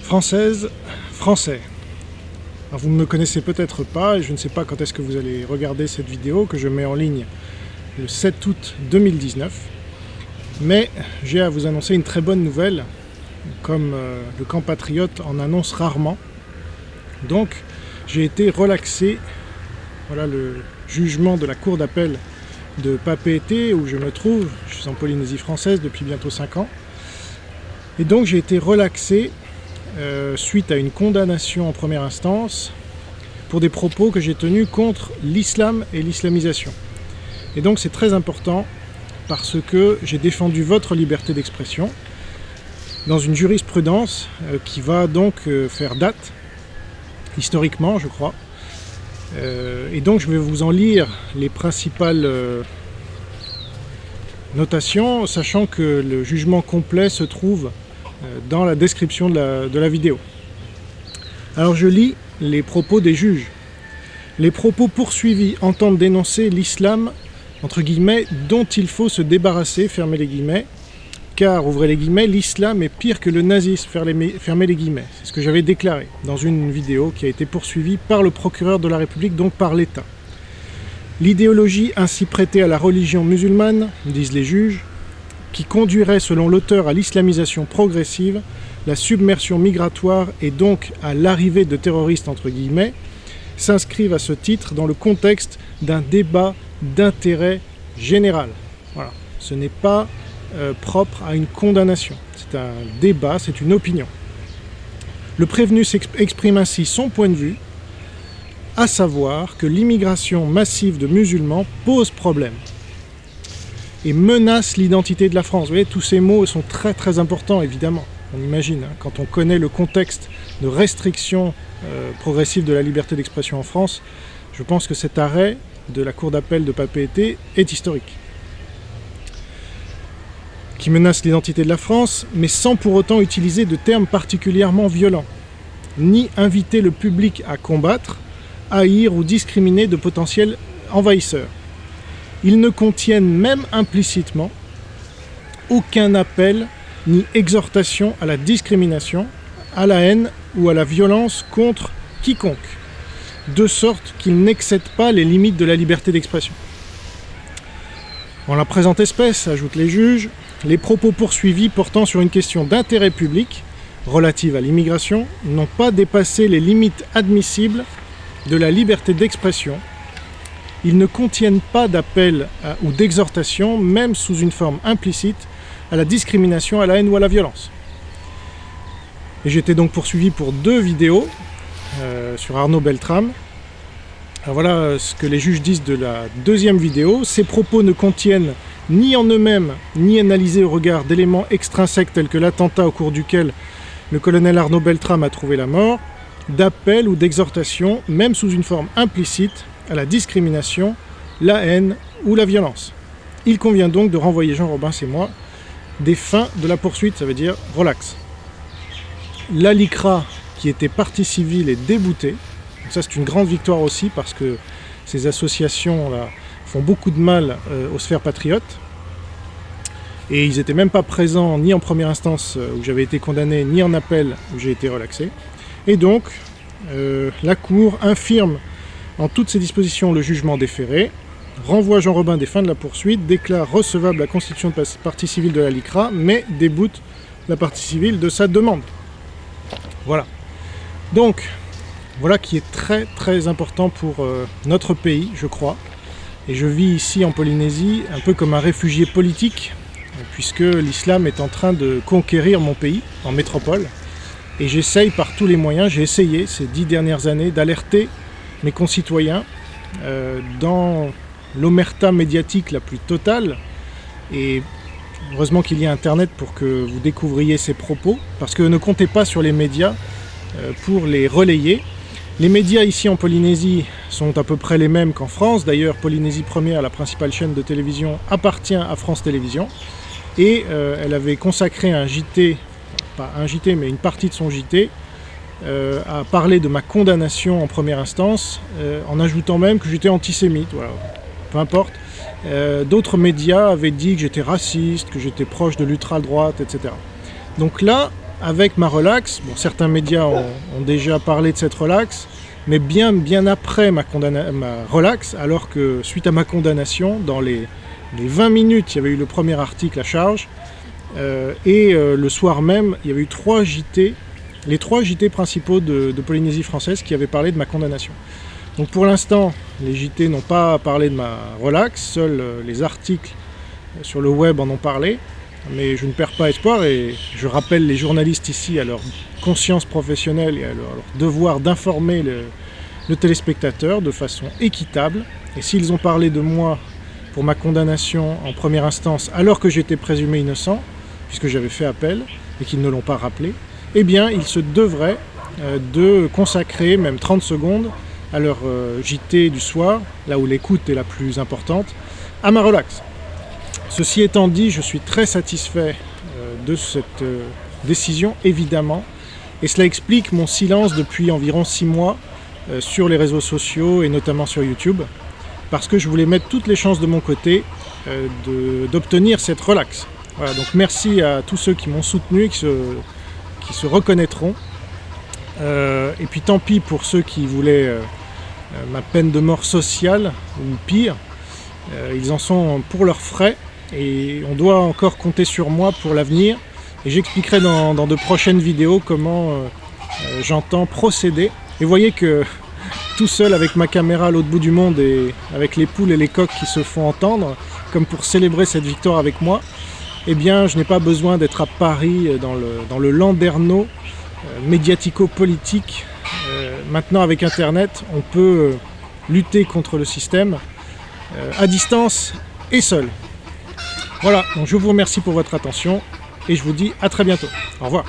Française, Français. Alors vous ne me connaissez peut-être pas et je ne sais pas quand est-ce que vous allez regarder cette vidéo que je mets en ligne le 7 août 2019. Mais j'ai à vous annoncer une très bonne nouvelle, comme le camp patriote en annonce rarement. Donc j'ai été relaxé. Voilà le jugement de la cour d'appel de Papeete où je me trouve. Je suis en Polynésie française depuis bientôt 5 ans. Et donc j'ai été relaxé suite à une condamnation en première instance pour des propos que j'ai tenus contre l'islam et l'islamisation. Et donc c'est très important parce que j'ai défendu votre liberté d'expression dans une jurisprudence qui va donc faire date, historiquement je crois. Et donc je vais vous en lire les principales notations, sachant que le jugement complet se trouve dans la description de la vidéo. Alors je lis les propos des juges. Les propos poursuivis entendent dénoncer l'islam, entre guillemets, dont il faut se débarrasser, fermez les guillemets, car, ouvrez les guillemets, l'islam est pire que le nazisme, fermez les guillemets. C'est ce que j'avais déclaré dans une vidéo qui a été poursuivie par le procureur de la République, donc par l'État. L'idéologie ainsi prêtée à la religion musulmane, disent les juges, qui conduirait selon l'auteur à l'islamisation progressive, la submersion migratoire et donc à l'arrivée de terroristes entre guillemets, s'inscrivent à ce titre dans le contexte d'un débat d'intérêt général. Voilà. Ce n'est pas propre à une condamnation, c'est un débat, c'est une opinion. Le prévenu exprime ainsi son point de vue, à savoir que l'immigration massive de musulmans pose problème et menace l'identité de la France. Vous voyez, tous ces mots sont très très importants, évidemment. On imagine, hein, quand on connaît le contexte de restriction progressive de la liberté d'expression en France, je pense que cet arrêt de la cour d'appel de Papeete est historique. Qui menace l'identité de la France, mais sans pour autant utiliser de termes particulièrement violents, ni inviter le public à combattre, haïr ou discriminer de potentiels envahisseurs. Ils ne contiennent même implicitement aucun appel ni exhortation à la discrimination, à la haine ou à la violence contre quiconque, de sorte qu'ils n'excèdent pas les limites de la liberté d'expression. En la présente espèce, ajoutent les juges, les propos poursuivis portant sur une question d'intérêt public relative à l'immigration n'ont pas dépassé les limites admissibles de la liberté d'expression. Ils ne contiennent pas d'appel ou d'exhortation, même sous une forme implicite, à la discrimination, à la haine ou à la violence. Et j'ai été donc poursuivi pour 2 vidéos sur Arnaud Beltrame. Alors voilà ce que les juges disent de la 2e vidéo. Ces propos ne contiennent ni en eux-mêmes, ni analysés au regard d'éléments extrinsèques tels que l'attentat au cours duquel le colonel Arnaud Beltrame a trouvé la mort, d'appel ou d'exhortation, même sous une forme implicite, à la discrimination, la haine ou la violence. Il convient donc de renvoyer Jean Robin et moi des fins de la poursuite, ça veut dire relax. La LICRA, qui était partie civile, est déboutée. Donc ça c'est une grande victoire aussi parce que ces associations-là font beaucoup de mal aux sphères patriotes. Et ils n'étaient même pas présents ni en première instance où j'avais été condamné, ni en appel où j'ai été relaxé. Et donc, la Cour infirme en toutes ces dispositions le jugement déféré, renvoie Jean Robin des fins de la poursuite, déclare recevable la constitution de partie civile de la LICRA, mais déboute la partie civile de sa demande. Voilà. Donc, voilà qui est très très important pour notre pays, je crois. Et je vis ici en Polynésie un peu comme un réfugié politique, puisque l'islam est en train de conquérir mon pays, en métropole. Et j'essaye par tous les moyens, j'ai essayé ces 10 dernières années d'alerter mes concitoyens dans l'omerta médiatique la plus totale. Et heureusement qu'il y a Internet pour que vous découvriez ces propos, parce que ne comptez pas sur les médias pour les relayer. Les médias ici en Polynésie sont à peu près les mêmes qu'en France. D'ailleurs, Polynésie Première, la principale chaîne de télévision, appartient à France Télévisions. Et elle avait consacré un JT, pas un JT, mais une partie de son JT, à parler de ma condamnation en première instance, en ajoutant même que j'étais antisémite. Voilà. Peu importe. D'autres médias avaient dit que j'étais raciste, que j'étais proche de l'ultra-droite, etc. Donc là, avec ma relax. Bon, certains médias ont déjà parlé de cette relax, mais bien après ma relax, alors que suite à ma condamnation, dans les 20 minutes, il y avait eu le premier article à charge, et le soir même, il y avait eu 3 JT, les 3 JT principaux de Polynésie française qui avaient parlé de ma condamnation. Donc pour l'instant, les JT n'ont pas parlé de ma relax, seuls les articles sur le web en ont parlé, mais je ne perds pas espoir et je rappelle les journalistes ici à leur conscience professionnelle et à leur devoir d'informer le téléspectateur de façon équitable. Et s'ils ont parlé de moi pour ma condamnation en première instance alors que j'étais présumé innocent, puisque j'avais fait appel et qu'ils ne l'ont pas rappelé, eh bien ils se devraient de consacrer même 30 secondes à leur JT du soir, là où l'écoute est la plus importante, à ma relax. Ceci étant dit, je suis très satisfait de cette décision, évidemment, et cela explique mon silence depuis environ 6 mois sur les réseaux sociaux et notamment sur YouTube, parce que je voulais mettre toutes les chances de mon côté d'obtenir cette relax. Voilà, donc merci à tous ceux qui m'ont soutenu et qui se reconnaîtront. Et puis tant pis pour ceux qui voulaient ma peine de mort sociale, ou pire, ils en sont pour leurs frais, et on doit encore compter sur moi pour l'avenir, et j'expliquerai dans de prochaines vidéos comment j'entends procéder. Et vous voyez que tout seul avec ma caméra à l'autre bout du monde et avec les poules et les coqs qui se font entendre, comme pour célébrer cette victoire avec moi, eh bien je n'ai pas besoin d'être à Paris dans le landerneau médiatico-politique. Maintenant avec Internet, on peut lutter contre le système à distance et seul. Voilà, donc je vous remercie pour votre attention et je vous dis à très bientôt. Au revoir.